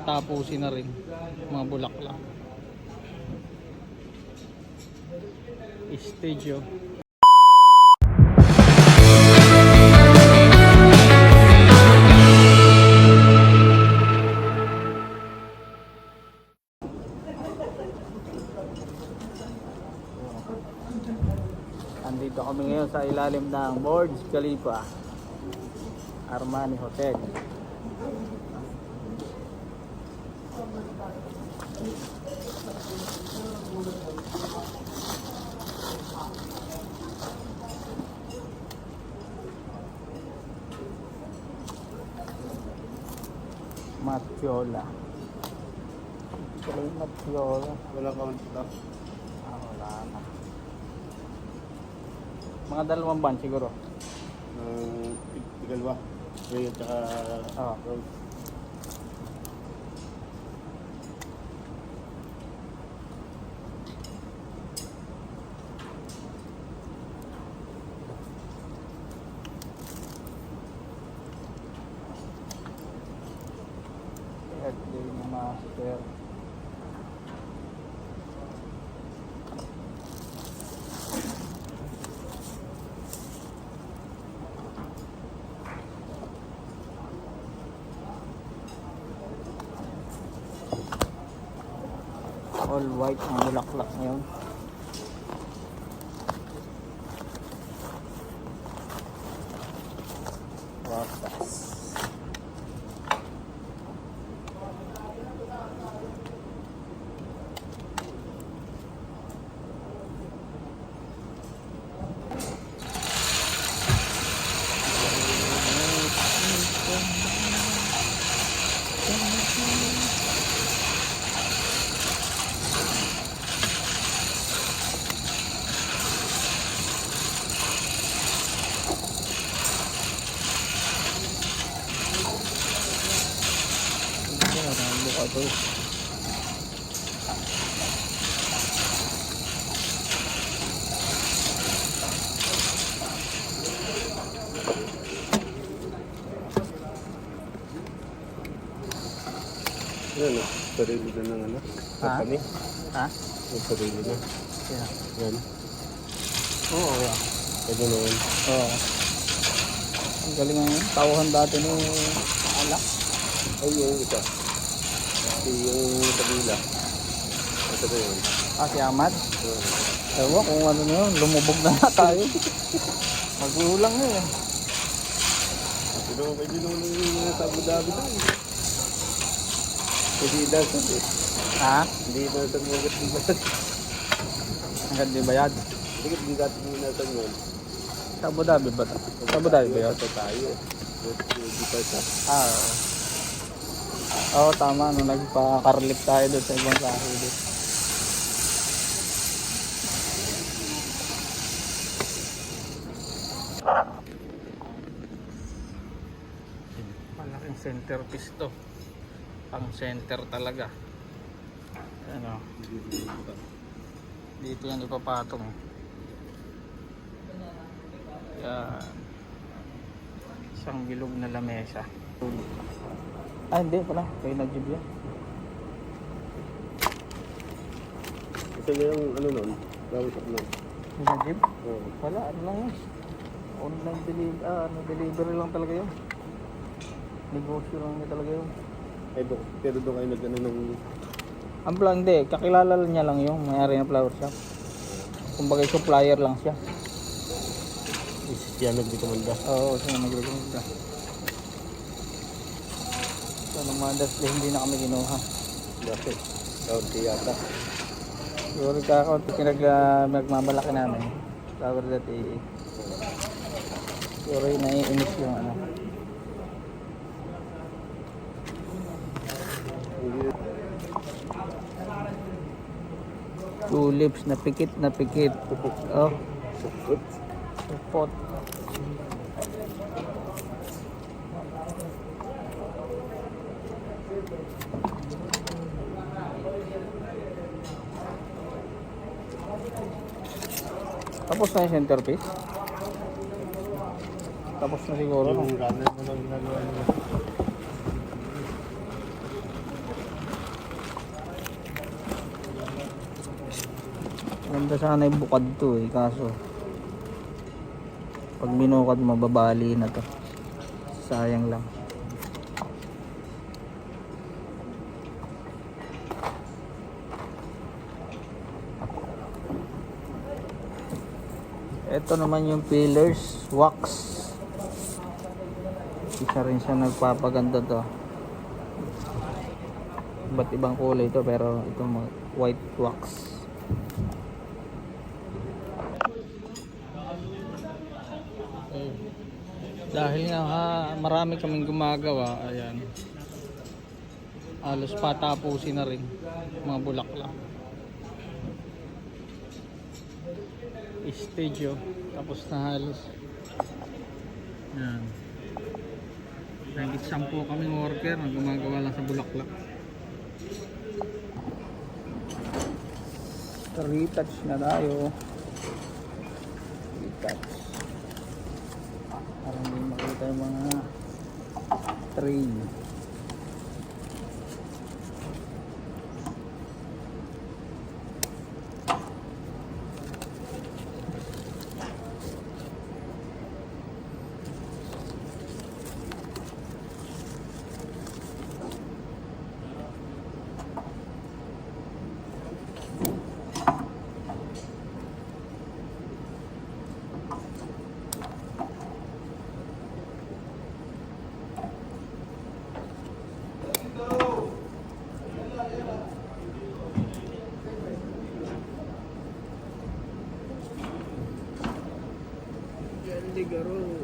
tapusin na rin, mga bulaklak. Stage oh. Andito kami ngayon sa ilalim ng Burj Khalifa Armani Hotel. Matiola. Matiola. Wala count na. Wala na. Mga 2 ban siguro. Tigalwa. Ray at saka Rose. Birthday ng master. All white ang bulaklak ngayon. Rosas. Yan, sarili na ng ano? Company? Ha? Yung sarili na. Yeah. Yan. Oo, yeah. Pwede na yan. Oo. Ang galing ngayon. Tauhan dati ni Alak. Ay, yung isa. Yung kabila. Ito ba yun? Si Ahmad. Ewan kung ano na yun. Lumubog na tayo. Magulang na yun. Pero may dinulong yung sa Abu Dhabi na. Hindi daw sabi. Ha? Hindi daw sa mga gatibad. Hanggang di bayad. Hindi gatibad na yun. Sa Abu Dhabi ba? Sa Abu Dhabi ba yun? Ito tayo. Hindi pa siya. Oo, tama. Nung nagpa-carlip tayo doon sa ibang kahit. Malaking centerpiece to. Pang center talaga. Ano? Dito yan ipapatong. Yan. Isang bilog na lamesa. Hindi pala. Kaya nag-jib yan. Ito yung ano nun? Gawin sa ano? Yung nag-jib? Oo. Wala. Ano lang yun? Online delivery lang talaga yun. Negosyo lang niya talaga yun. Ay, pero doon kayo nag-ano ng... Ang plan, hindi. Kakilala niya lang yung may-ari na flower shop. Kumbaga supplier lang siya. Siya nag-recommenda. Oo, siya nag-recommenda. So, nung Mother's Day, hindi na kami kinuha. Bakit? Kaunti yata. Siguro kakaunti nagmamalaki namin. Flower.ee. Siguro yung naiinis yung ano. Tulips na pikit na pikit. Oh. Support. Tapos na yung centerpiece. Tapos na siguro. Yung runner mo lang ginagawa nila. Maganda sana yung bukad to eh, kaso pag binukad mababali na to. Sayang lang. Ito naman yung pillars, wax. Isa rin siya nagpapaganda to. Iba't ibang kulay to pero ito white wax. Dahil nga marami kaming gumagawa, ayan. Halos patapusin na rin mga bulaklak. Stage tapos na halos. Yan. Nagit 10 kaming worker na gumagawa lang sa bulaklak. Retouch na tayo. Retouch. Para hindi makita yung mga tray. Ligaro.